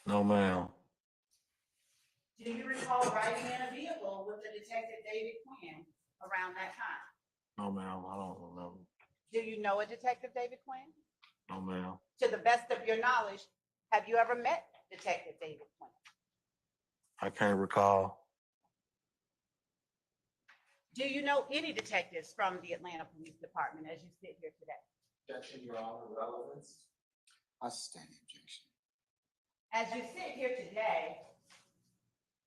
No, ma'am. Do you recall riding in a vehicle with the detective David Quinn around that time? No, ma'am. I don't remember. Do you know a detective David Quinn? No, ma'am. To the best of your knowledge, have you ever met Detective David Quinn? I can't recall. Do you know any detectives from the Atlanta Police Department as you sit here today? Objection, Your Honor, relevance. I sustain the objection. As you sit here today,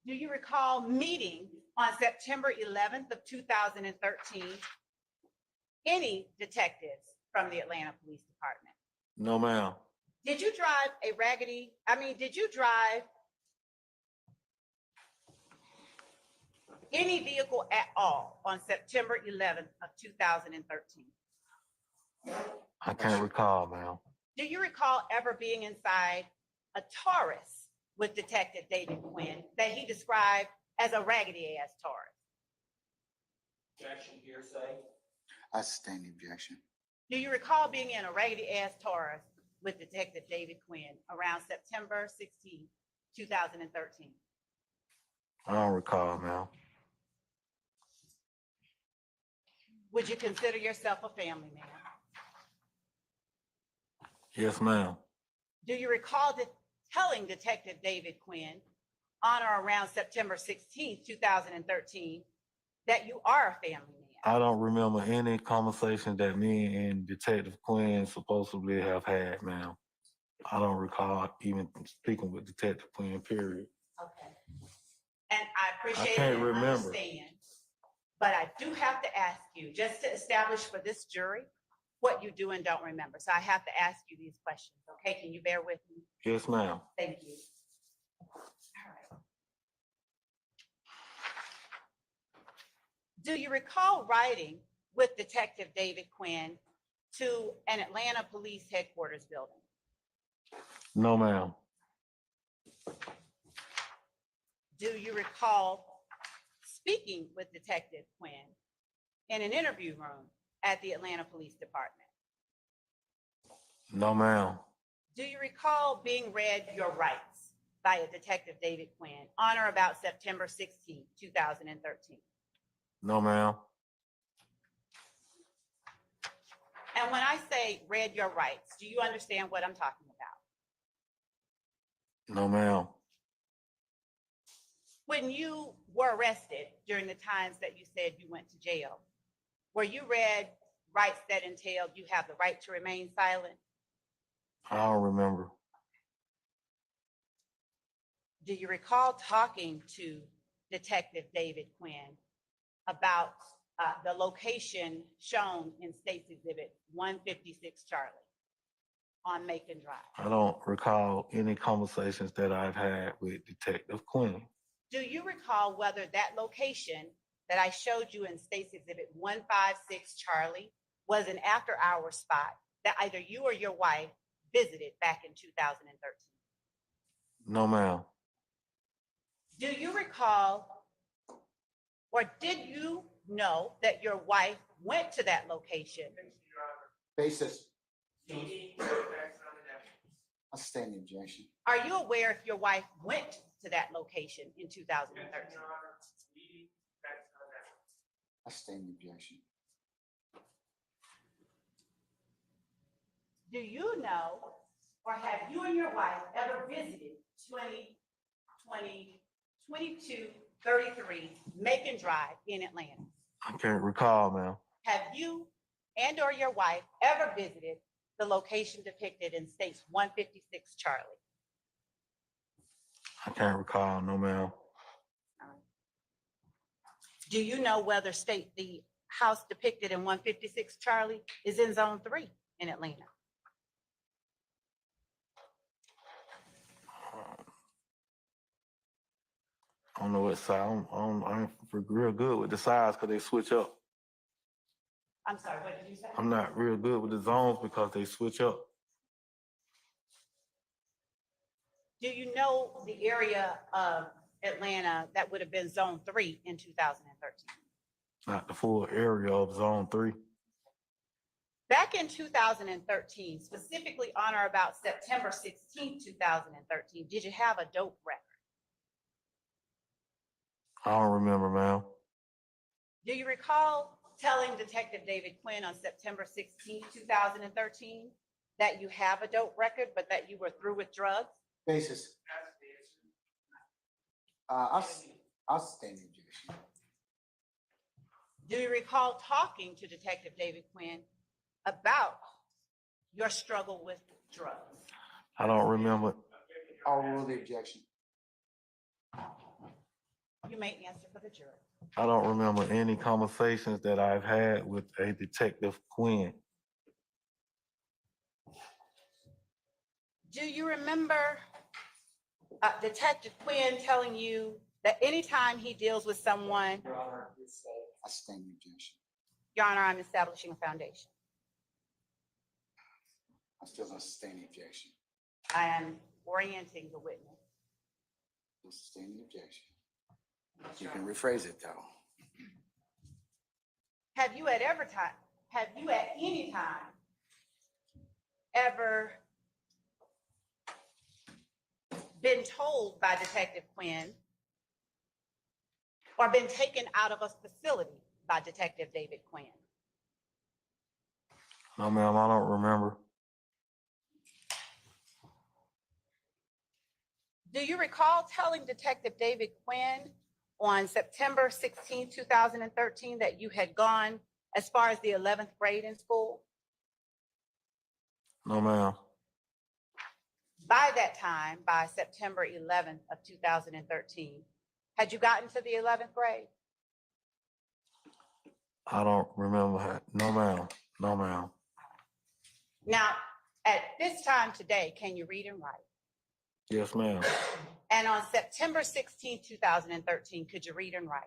do you recall meeting on September 11th of 2013 any detectives from the Atlanta Police Department? No, ma'am. Did you drive did you drive any vehicle at all on September 11th of 2013? I can't recall, ma'am. Do you recall ever being inside a Taurus with Detective David Quinn that he described as a raggedy ass Taurus? Objection, hearsay. I sustain the objection. Do you recall being in a raggedy ass Taurus with Detective David Quinn around September 16, 2013? I don't recall, ma'am. Would you consider yourself a family man? Yes, ma'am. Do you recall telling Detective David Quinn on or around September 16, 2013, that you are a family man? I don't remember any conversation that me and Detective Quinn supposedly have had, ma'am. I don't recall even speaking with Detective Quinn, period. Okay. And I appreciate I can't and remember. understand, but I do have to ask you, just to establish for this jury what you do and don't remember. So I have to ask you these questions, okay? Can you bear with me? Yes, ma'am. Thank you. All right. Do you recall riding with Detective David Quinn to an Atlanta Police Headquarters building? No, ma'am. Do you recall speaking with Detective Quinn in an interview room at the Atlanta Police Department? No, ma'am. Do you recall being read your rights by a Detective David Quinn on or about September 16, 2013? No, ma'am. And when I say read your rights, do you understand what I'm talking about? No, ma'am. When you were arrested during the times that you said you went to jail, were you read rights that entailed you have the right to remain silent? I don't remember. Do you recall talking to Detective David Quinn about the location shown in State's Exhibit 156 Charlie on Macon Drive? I don't recall any conversations that I've had with Detective Quinn. Do you recall whether that location that I showed you in State's Exhibit 156 Charlie was an after-hour spot that either you or your wife visited back in 2013? No, ma'am. Do you recall, or did you know that your wife went to that location? Basis. Meeting. I sustain the objection. Are you aware if your wife went to that location in 2013? I sustain the objection. Do you know, or have you and your wife ever visited 2233 Macon Drive in Atlanta? I can't recall, ma'am. Have you and or your wife ever visited the location depicted in State's 156 Charlie? I can't recall, no, ma'am. Do you know whether the house depicted in 156 Charlie is in Zone 3 in Atlanta? I don't know what side. I'm real good with the sides because they switch up. I'm sorry, what did you say? I'm not real good with the zones because they switch up. Do you know the area of Atlanta that would have been Zone 3 in 2013? Not the full area of Zone 3. Back in 2013, specifically on or about September 16, 2013, did you have a dope record? I don't remember, ma'am. Do you recall telling Detective David Quinn on September 16, 2013, that you have a dope record, but that you were through with drugs? Basis. I'll sustain the objection. Do you recall talking to Detective David Quinn about your struggle with drugs? I don't remember. I'll rule the objection. You may answer for the jury. I don't remember any conversations that I've had with a Detective Quinn. Do you remember Detective Quinn telling you that anytime he deals with someone, Your Honor, hearsay. I sustain the objection. Your Honor, I'm establishing a foundation. I'm still gonna sustain the objection. I am orienting the witness. I'll sustain the objection. You can rephrase it though. Have you at any time ever been told by Detective Quinn or been taken out of a facility by Detective David Quinn? No, ma'am, I don't remember. Do you recall telling Detective David Quinn on September 16, 2013, that you had gone as far as the 11th grade in school? No, ma'am. By that time, by September 11th of 2013, had you gotten to the 11th grade? I don't remember. No, ma'am. No, ma'am. Now, at this time today, can you read and write? Yes, ma'am. And on September 16, 2013, could you read and write?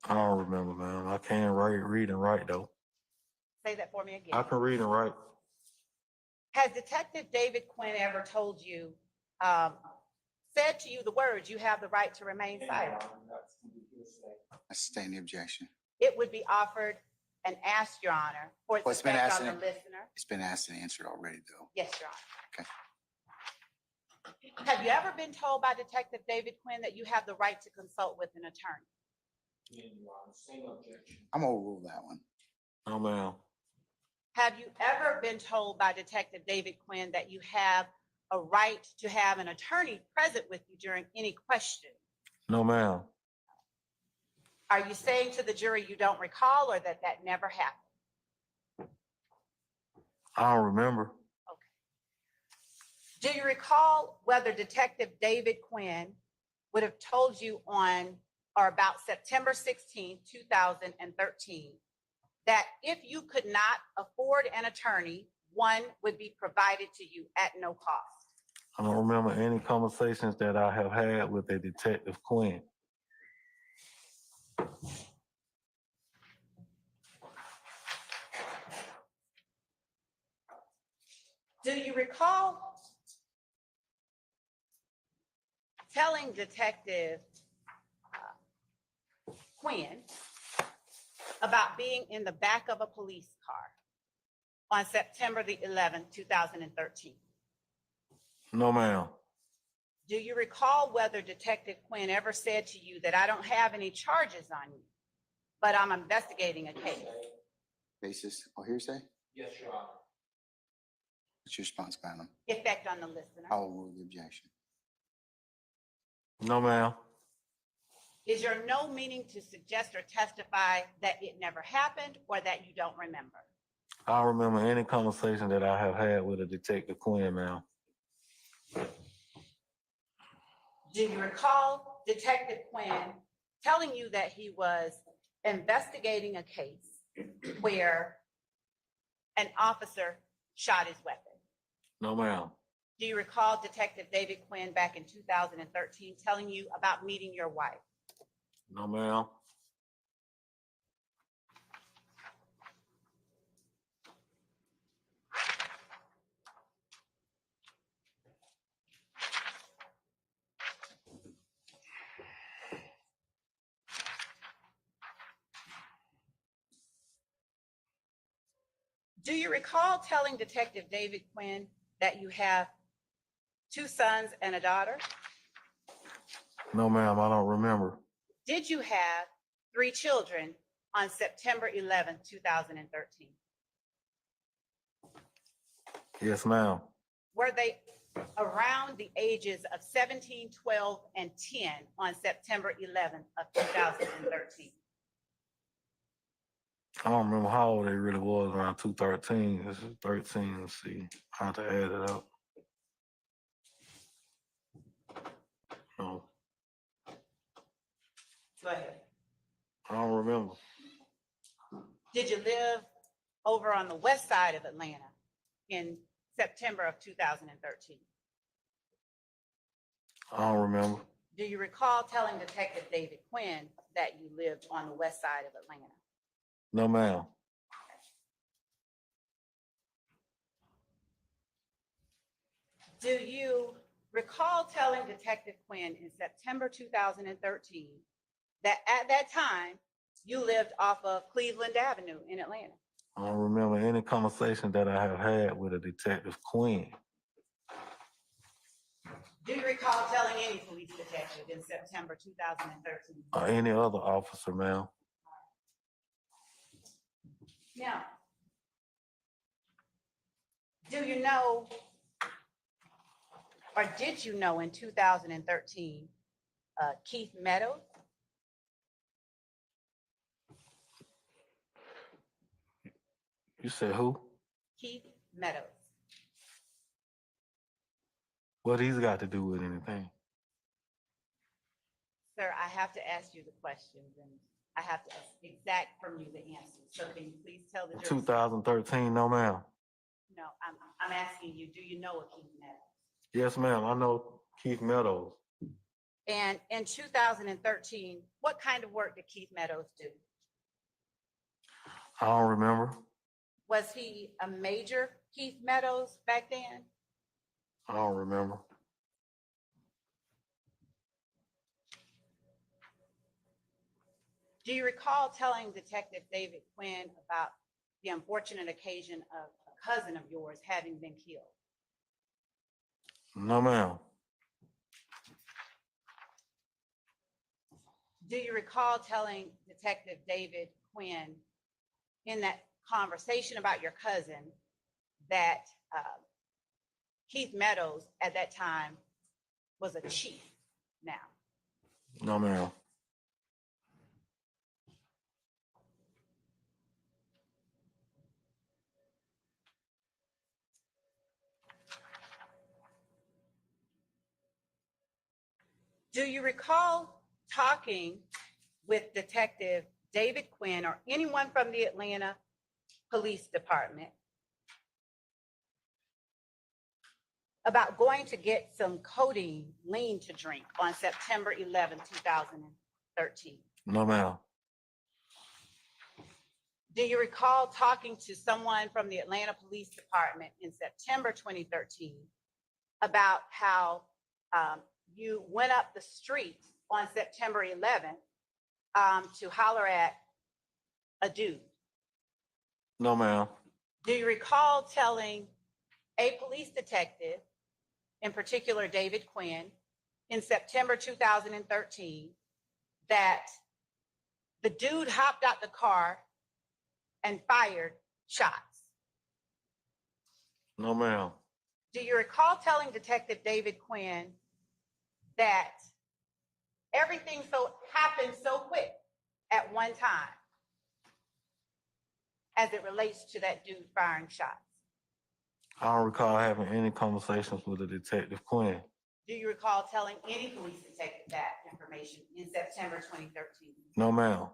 I don't remember, ma'am. I can't read and write though. Say that for me I again. can read and write. Has Detective David Quinn ever told you, said to you the words, "You have the right to remain Your silent"? Honor, that's gonna be hearsay. I sustain the objection. It would be offered and asked, Your Honor, for its Well, it's been effect asked on the and- listener. It's been asked and answered already though. Yes, Your Honor. Okay. Have you ever been told by Detective David Quinn that you have the right to consult with an attorney? Again, Your Honor, same objection. I'm gonna rule that one. No, ma'am. Have you ever been told by Detective David Quinn that you have a right to have an attorney present with you during any question? No, ma'am. Are you saying to the jury you don't recall or that that never happened? I don't remember. Do you recall whether Detective David Quinn would have told you on or about September 16, 2013, that if you could not afford an attorney, one would be provided to you at no cost? I don't remember any conversations that I have had with a Detective Quinn. Do you recall telling Detective Quinn about being in the back of a police car on September the 11th, 2013? No, ma'am. Do you recall whether Detective Quinn ever said to you that I don't have any charges on you, but I'm investigating a case? Hearsay. Basis or hearsay? Yes, Your Honor. What's your response, madam? Effect on the listener. I will rule the objection. No, ma'am. Is your no meaning to suggest or testify that it never happened or that you don't remember? I don't remember any conversation that I have had with a Detective Quinn, ma'am. Do you recall Detective Quinn telling you that he was investigating a case where an officer shot his weapon? No, ma'am. Do you recall Detective David Quinn back in 2013 telling you about meeting your wife? No, ma'am. Do you recall telling Detective David Quinn that you have 2 sons and a daughter? No, ma'am, I don't remember. Did you have 3 children on September 11th, 2013? Yes, ma'am. Were they around the ages of 17, 12, and 10 on September 11th of 2013? I don't remember how old they really was, around 213. This is 13, let's see. I have to add it up. No, Go ahead. I don't remember. Did you live over on the west side of Atlanta in September of 2013? I don't remember. Do you recall telling Detective David Quinn that you lived on the west side of Atlanta? No, ma'am. Do you recall telling Detective Quinn in September 2013 that at that time you lived off of Cleveland Avenue in Atlanta? I don't remember any conversation that I have had with a Detective Quinn. Do you recall telling any police detective in September 2013? Or any other officer, ma'am. Now, do you know, or did you know in 2013, Keith Meadows? You said who? Keith Meadows. What he's got to do with anything? Sir, I have to ask you the questions and I have to exact from you the answers. So can you please tell the jury? 2013, no, ma'am. No, I'm asking you, do you know a Keith Meadows? Yes, ma'am. I know Keith Meadows. And in 2013, what kind of work did Keith Meadows do? I don't remember. Was he a major Keith Meadows back then? I don't remember. Do you recall telling Detective David Quinn about the unfortunate occasion of a cousin of yours having been killed? No, ma'am. Do you recall telling Detective David Quinn in that conversation about your cousin that Keith Meadows at that time was a chief now? No, ma'am. Do you recall talking with Detective David Quinn or anyone from the Atlanta Police Department about going to get some codeine lean to drink on September 11, 2013? No, ma'am. Do you recall talking to someone from the Atlanta Police Department in September 2013 about how you went up the street on September 11th to holler at a dude? No, ma'am. Do you recall telling a police detective, in particular David Quinn, in September 2013 that the dude hopped out the car and fired shots? No, ma'am. Do you recall telling Detective David Quinn that everything happened so quick at one time as it relates to that dude firing shots? I don't recall having any conversations with a Detective Quinn. Do you recall telling any police detective that information in September 2013? No, ma'am.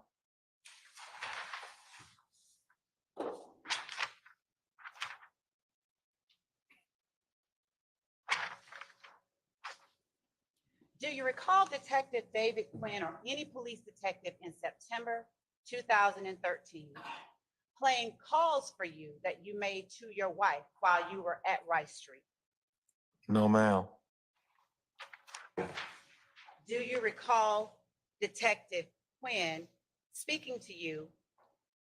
Do you recall Detective David Quinn or any police detective in September 2013 playing calls for you that you made to your wife while you were at Rice Street? No, ma'am. Do you recall Detective Quinn speaking to you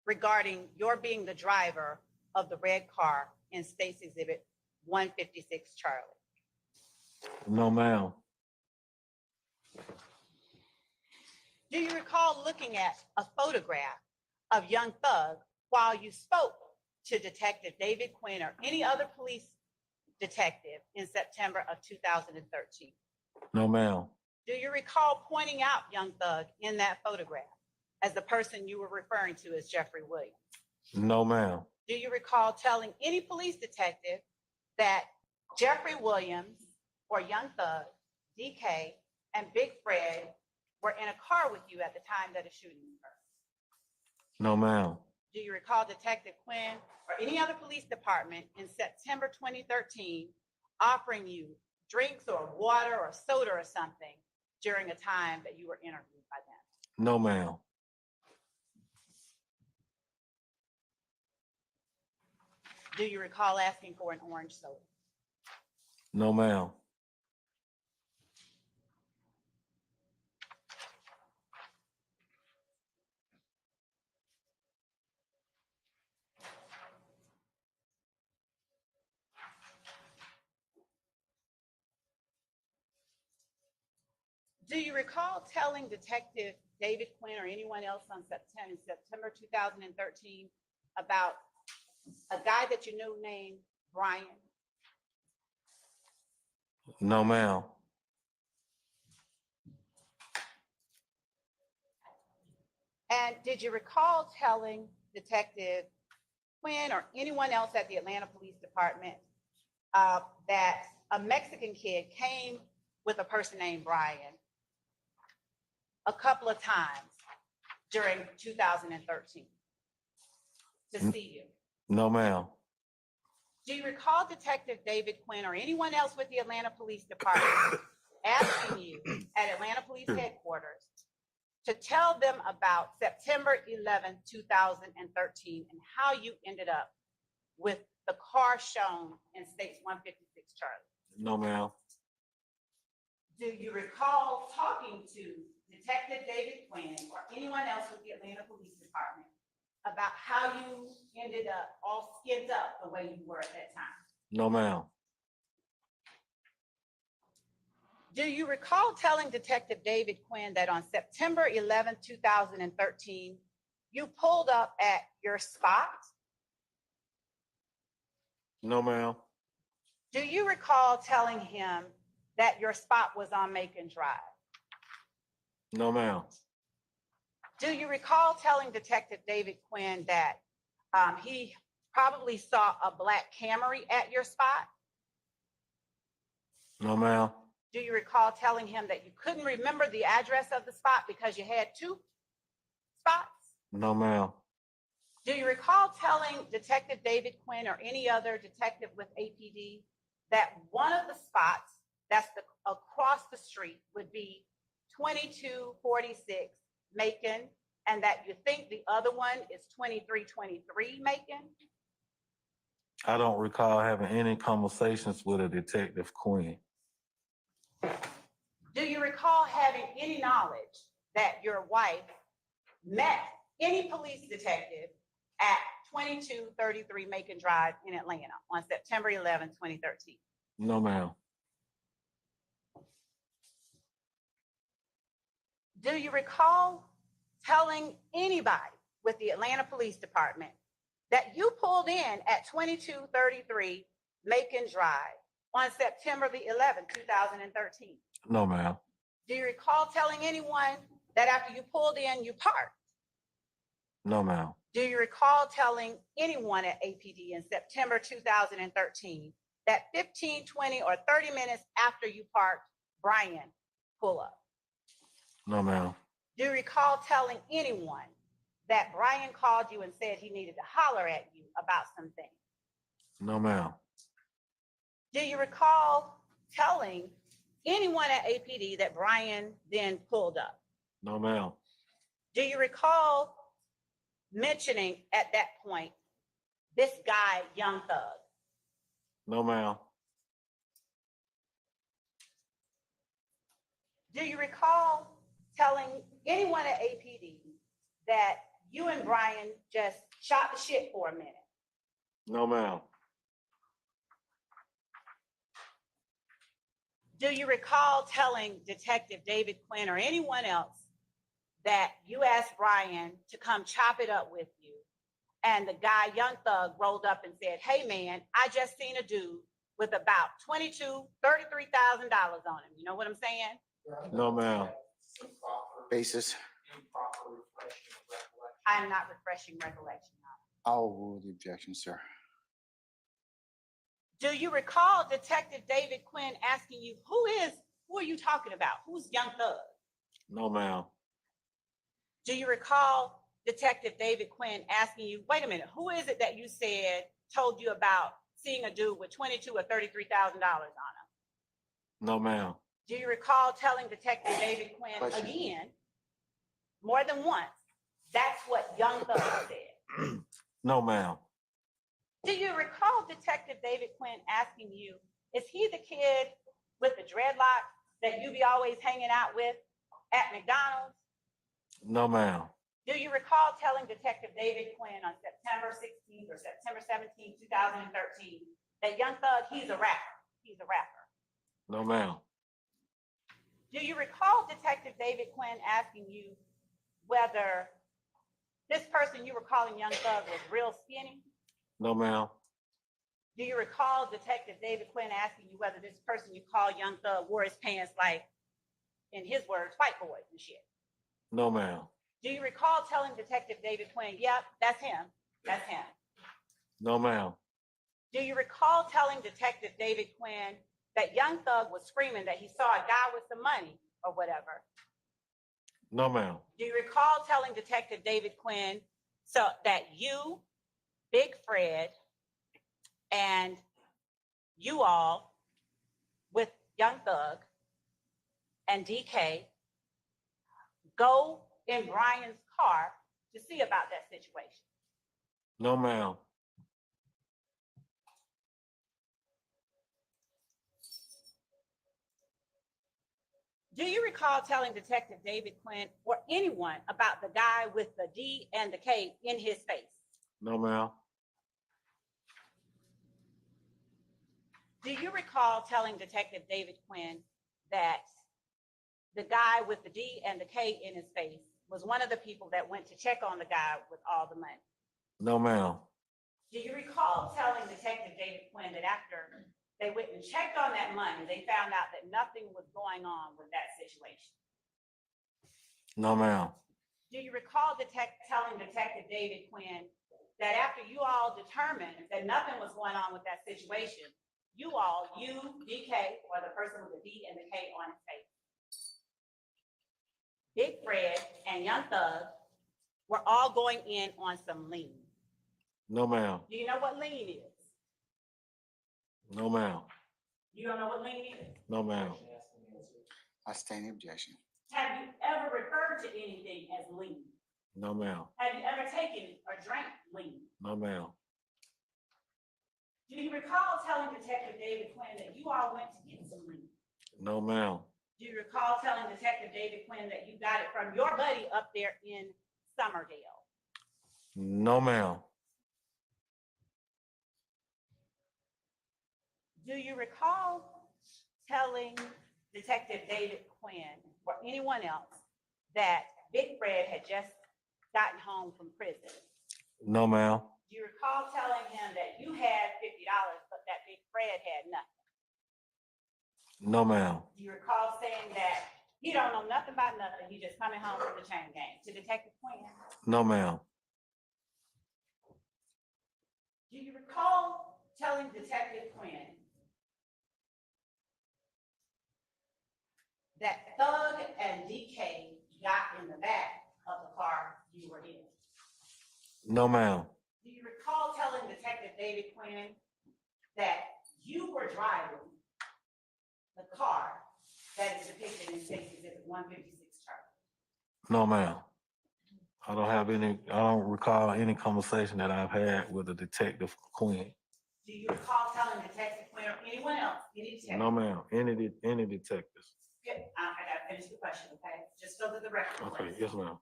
regarding your being the driver of the red car in State's Exhibit 156 Charlie? No, ma'am. Do you recall looking at a photograph of Young Thug while you spoke to Detective David Quinn or any other police detective in September of 2013? No, ma'am. Do you recall pointing out Young Thug in that photograph as the person you were referring to as Jeffrey Williams? No, ma'am. Do you recall telling any police detective that Jeffrey Williams or Young Thug, DK, and Big Fred were in a car with you at the time that a shooting occurred? No, ma'am. Do you recall Detective Quinn or any other police department in September 2013 offering you drinks or water or soda or something during a time that you were interviewed by them? No, ma'am. Do you recall asking for an orange soda? No, ma'am. Do you recall telling Detective David Quinn or anyone else in September 2013 about a guy that you knew named Brian? No, ma'am. And did you recall telling Detective Quinn or anyone else at the Atlanta Police Department that a Mexican kid came with a person named Brian a couple of times during 2013 to see you? No, ma'am. Do you recall Detective David Quinn or anyone else with the Atlanta Police Department asking you at Atlanta Police Headquarters to tell them about September 11, 2013 and how you ended up with the car shown in State's 156 Charlie? No, ma'am. Do you recall talking to Detective David Quinn or anyone else with the Atlanta Police Department about how you ended up all skinned up the way you were at that time? No, ma'am. Do you recall telling Detective David Quinn that on September 11, 2013, you pulled up at your spot? No, ma'am. Do you recall telling him that your spot was on Macon Drive? No, ma'am. Do you recall telling Detective David Quinn that he probably saw a black Camry at your spot? No, ma'am. Do you recall telling him that you couldn't remember the address of the spot because you had two spots? No, ma'am. Do you recall telling Detective David Quinn or any other detective with APD that one of the spots that's across the street would be 2246 Macon, and that you think the other one is 2323 Macon? I don't recall having any conversations with a Detective Quinn. Do you recall having any knowledge that your wife met any police detective at 2233 Macon Drive in Atlanta on September 11, 2013? No, ma'am. Do you recall telling anybody with the Atlanta Police Department that you pulled in at 2233 Macon Drive on September the 11th, 2013? No, ma'am. Do you recall telling anyone that after you pulled in, you parked? No, ma'am. Do you recall telling anyone at APD in September 2013 that 15, 20, or 30 minutes after you parked, Brian pull up? No, ma'am. Do you recall telling anyone that Brian called you and said he needed to holler at you about something? No, ma'am. Do you recall telling anyone at APD that Brian then pulled up? No, ma'am. Do you recall mentioning at that point this guy, Young Thug? No, ma'am. Do you recall telling anyone at APD that you and Brian just shot the shit for a minute? No, ma'am. Do you recall telling Detective David Quinn or anyone else that you asked Brian to come chop it up with you? And the guy, Young Thug, rolled up and said, "Hey man, I just seen a dude with about $33,000 on him." You know what I'm saying? No, ma'am. Improper, Basis. improper refreshing of recollection. I'm not refreshing recollection. I'll rule the objection, sir. Do you recall Detective David Quinn asking you, who are you talking about? Who's Young Thug? No, ma'am. Do you recall Detective David Quinn asking you, wait a minute, who is it that you said told you about seeing a dude with $22,000 or $33,000 on him? No, ma'am. Do you recall telling Detective David Quinn Question. again, more than once, that's what Young Thug said? No, ma'am. Do you recall Detective David Quinn asking you, is he the kid with the dreadlocks that you be always hanging out with at McDonald's? No, ma'am. Do you recall telling Detective David Quinn on September 16th or September 17th, 2013, that Young Thug, he's a rapper? He's a rapper. No, ma'am. Do you recall Detective David Quinn asking you whether this person you were calling Young Thug was real skinny? No, ma'am. Do you recall Detective David Quinn asking you whether this person you call Young Thug wore his pants like, in his words, white boys and shit? No, ma'am. Do you recall telling Detective David Quinn, yep, that's him, that's him? No, ma'am. Do you recall telling Detective David Quinn that Young Thug was screaming that he saw a guy with some money or whatever? No, ma'am. Do you recall telling Detective David Quinn so that you, Big Fred, and you all with Young Thug and DK go in Brian's car to see about that situation? No, ma'am. Do you recall telling Detective David Quinn or anyone about the guy with the D and the K in his face? No, ma'am. Do you recall telling Detective David Quinn that the guy with the D and the K in his face was one of the people that went to check on the guy with all the money? No, ma'am. Do you recall telling Detective David Quinn that after they went and checked on that money, they found out that nothing was going on with that situation? No, ma'am. Do you recall telling Detective David Quinn that after you all determined that nothing was going on with that situation, you, DK, or the person with the D and the K on his face, Big Fred and Young Thug, were all going in on some lean? No, ma'am. Do you know what lean is? No, ma'am. You don't know what lean is? No, ma'am. I stand the objection. Have you ever referred to anything as lean? No, ma'am. Have you ever taken or drank lean? No, ma'am. Do you recall telling Detective David Quinn that you all went to get some lean? No, ma'am. Do you recall telling Detective David Quinn that you got it from your buddy up there in Summerdale? No, ma'am. Do you recall telling Detective David Quinn or anyone else that Big Fred had just gotten home from prison? No, ma'am. Do you recall telling him that you had $50, but that Big Fred had nothing? No, ma'am. Do you recall saying that he don't know nothing about nothing, he just coming home from the chain gang to Detective Quinn? No, ma'am. Do you recall telling Detective Quinn that Thug and DK got in the back of the car you were in? No, ma'am. Do you recall telling Detective David Quinn that you were driving the car that is depicted in State's Exhibit 156 chart? No, ma'am. I don't recall any conversation that I've had with a Detective Quinn. Do you recall telling Detective Quinn or anyone else, any detective? No, ma'am. Any detectives. Good. I gotta finish the question, okay? Just so that the record. Okay, reflects. yes, ma'am.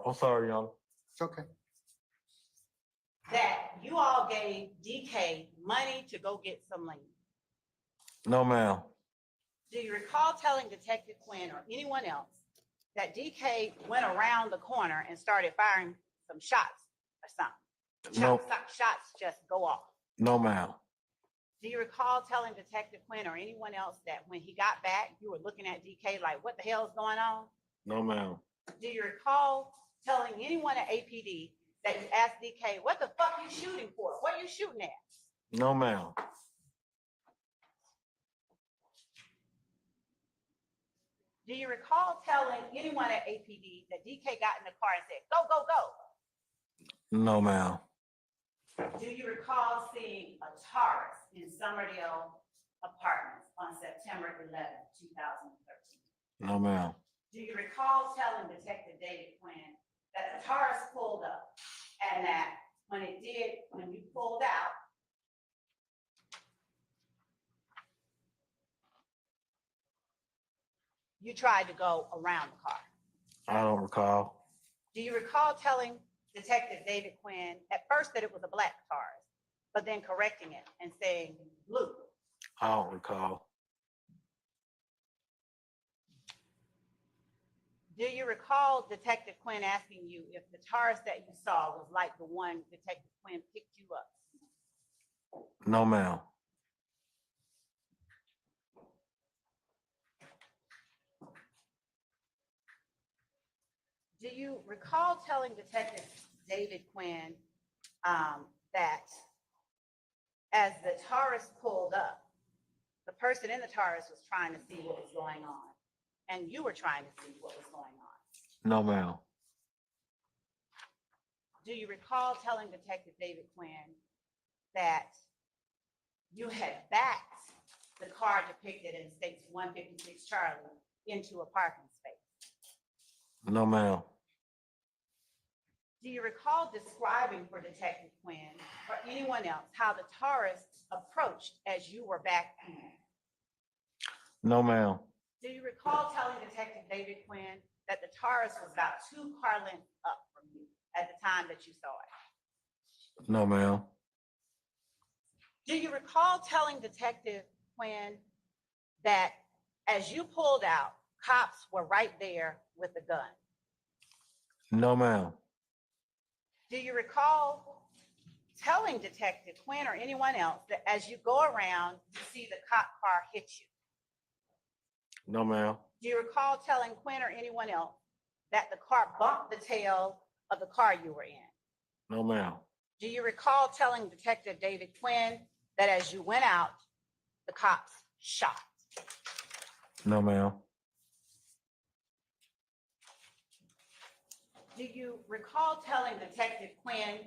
I'm sorry, y'all. It's okay. that you all gave DK money to go get some lean? No, ma'am. Do you recall telling Detective Quinn or anyone else that DK went around the corner and started firing some shots or something? No, Shots just go off. no, ma'am. Do you recall telling Detective Quinn or anyone else that when he got back, you were looking at DK like, what the hell is going on? No, ma'am. Do you recall telling anyone at APD that you asked DK, what the fuck you shooting for? What are you shooting at? No, ma'am. Do you recall telling anyone at APD that DK got in the car and said, go, go, go? No, ma'am. Do you recall seeing a Taurus in Summerdale Apartments on September 11th, 2013? No, ma'am. Do you recall telling Detective David Quinn that the Taurus pulled up and that when you pulled out, you tried to go around the car? I don't recall. Do you recall telling Detective David Quinn at first that it was a black Taurus, but then correcting it and saying blue? I don't recall. Do you recall Detective Quinn asking you if the Taurus that you saw was like the one Detective Quinn picked you up? No, ma'am. Do you recall telling Detective David Quinn that as the Taurus pulled up, the person in the Taurus was trying to see what was going on, and you were trying to see what was going on? No, ma'am. Do you recall telling Detective David Quinn that you had backed the car depicted in States 156 Charlie into a parking space? No, ma'am. Do you recall describing for Detective Quinn or anyone else how the Taurus approached as you were back in? No, ma'am. Do you recall telling Detective David Quinn that the Taurus was about 2 car lengths up from you at the time that you saw it? No, ma'am. Do you recall telling Detective Quinn that as you pulled out, cops were right there with a gun? No, ma'am. Do you recall telling Detective Quinn or anyone else that as you go around, you see the cop car hit you? No, ma'am. Do you recall telling Quinn or anyone else that the car bumped the tail of the car you were in? No, ma'am. Do you recall telling Detective David Quinn that as you went out, the cops shot? No, ma'am. Do you recall telling Detective Quinn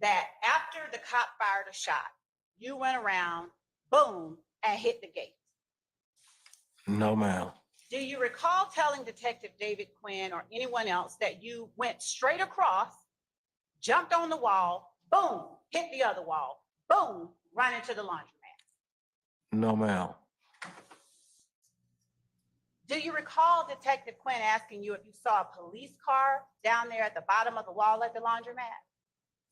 that after the cop fired a shot, you went around, boom, and hit the gate? No, ma'am. Do you recall telling Detective David Quinn or anyone else that you went straight across, jumped on the wall, boom, hit the other wall, boom, run into the laundromat? No, ma'am. Do you recall Detective Quinn asking you if you saw a police car down there at the bottom of the wall at the laundromat?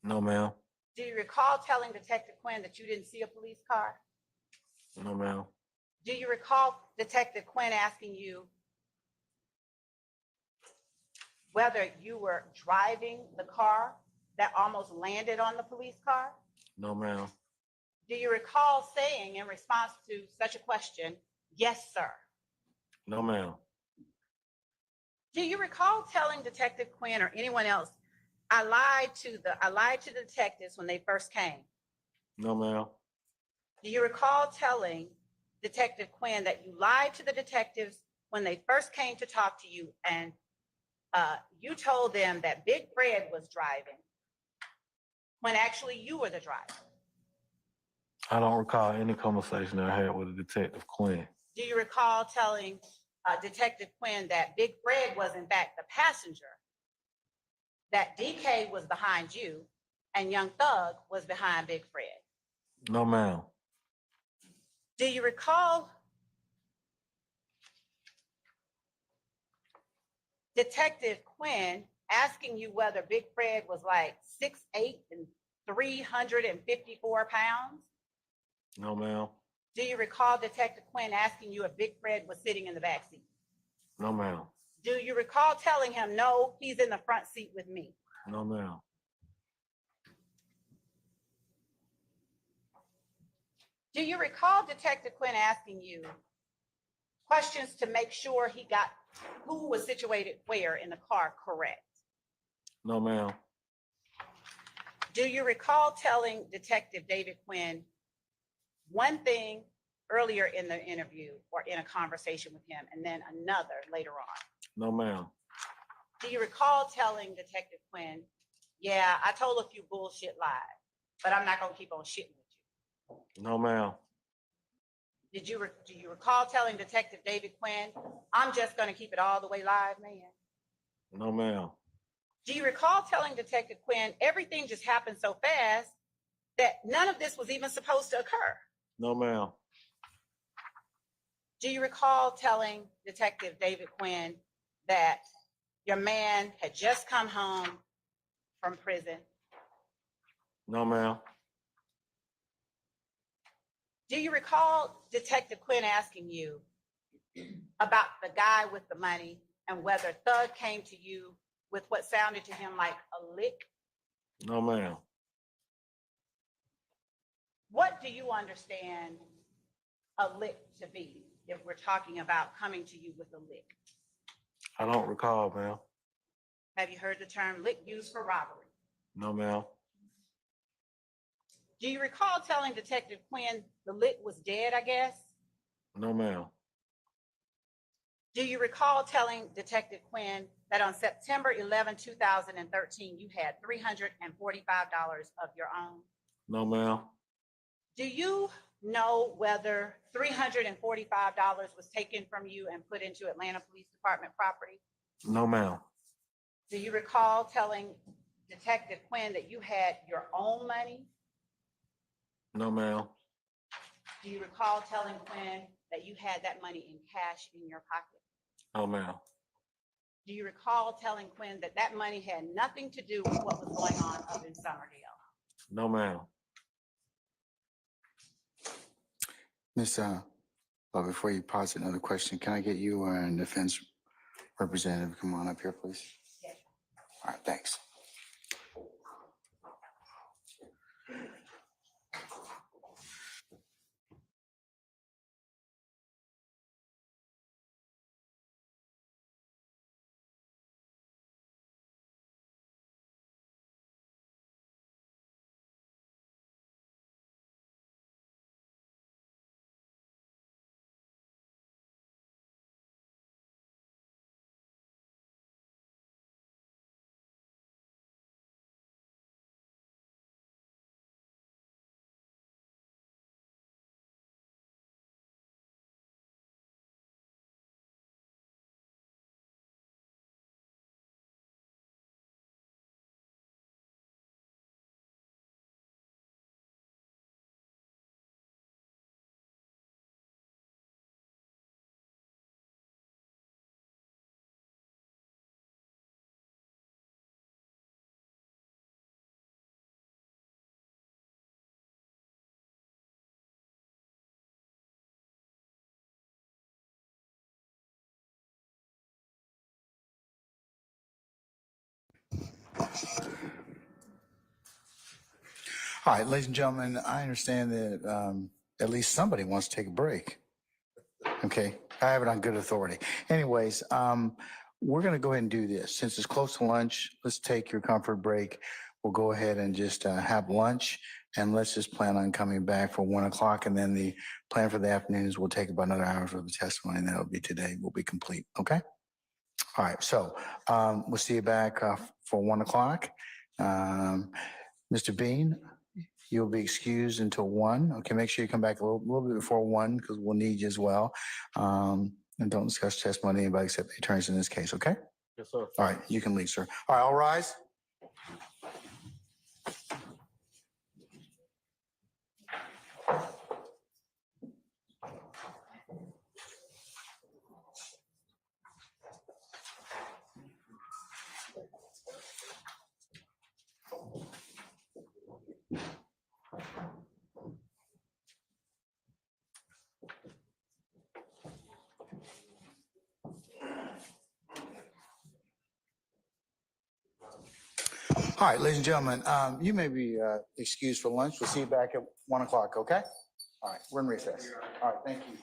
No, ma'am. Do you recall telling Detective Quinn that you didn't see a police car? No, ma'am. Do you recall Detective Quinn asking you whether you were driving the car that almost landed on the police car? No, ma'am. Do you recall saying in response to such a question, yes, sir? No, ma'am. Do you recall telling Detective Quinn or anyone else, I lied to the detectives when they first came? No, ma'am. Do you recall telling Detective Quinn that you lied to the detectives when they first came to talk to you and you told them that Big Fred was driving when actually you were the driver? I don't recall any conversation I had with Detective Quinn. Do you recall telling Detective Quinn that Big Fred was in fact the passenger, that DK was behind you, and Young Thug was behind Big Fred? No, ma'am. Do you recall Detective Quinn asking you whether Big Fred was like 6'8" and 354 pounds? No, ma'am. Do you recall Detective Quinn asking you if Big Fred was sitting in the back seat? No, ma'am. Do you recall telling him, no, he's in the front seat with me? No, ma'am. Do you recall Detective Quinn asking you questions to make sure he got who was situated where in the car correct? No, ma'am. Do you recall telling Detective David Quinn one thing earlier in the interview or in a conversation with him and then another later on? No, ma'am. Do you recall telling Detective Quinn, yeah, I told a few bullshit lies, but I'm not gonna keep on shitting with you? No, ma'am. Do you recall telling Detective David Quinn, I'm just gonna keep it all the way live, man? No, ma'am. Do you recall telling Detective Quinn, everything just happened so fast that none of this was even supposed to occur? No, ma'am. Do you recall telling Detective David Quinn that your man had just come home from prison? No, ma'am. Do you recall Detective Quinn asking you about the guy with the money and whether Thug came to you with what sounded to him like a lick? No, ma'am. What do you understand a lick to be if we're talking about coming to you with a lick? I don't recall, ma'am. Have you heard the term lick used for robbery? No, ma'am. Do you recall telling Detective Quinn the lick was dead, I guess? No, ma'am. Do you recall telling Detective Quinn that on September 11, 2013, you had $345 of your own? No, ma'am. Do you know whether $345 was taken from you and put into Atlanta Police Department property? No, ma'am. Do you recall telling Detective Quinn that you had your own money? No, ma'am. Do you recall telling Quinn that you had that money in cash in your pocket? No, ma'am. Do you recall telling Quinn that that money had nothing to do with what was going on up in Summerdale? No, ma'am. Miss, well, before you pause another question, can I get you and defense representative come on up here, please? Yes. All right, thanks. All right, ladies and gentlemen, I understand that at least somebody wants to take a break. Okay, I have it on good authority. Anyways, we're going to go ahead and do this. Since it's close to lunch, let's take your comfort break. We'll go ahead and just have lunch, and let's just plan on coming back for 1 o'clock. And then the plan for the afternoon is we'll take about another hour for the testimony, and that'll be today. We'll be complete. Okay. All right. So we'll see you back for 1 o'clock. Mr. Bean, you'll be excused until 1. Okay, make sure you come back a little bit before 1 because we'll need you as well. And don't discuss testimony with anybody except the attorneys in this case, okay? Yes, sir. All right, you can leave, sir. All right, all rise. All right, ladies and gentlemen, you may be excused for lunch. We'll see you back at 1 o'clock, okay? All right, we're in recess. All right, thank you.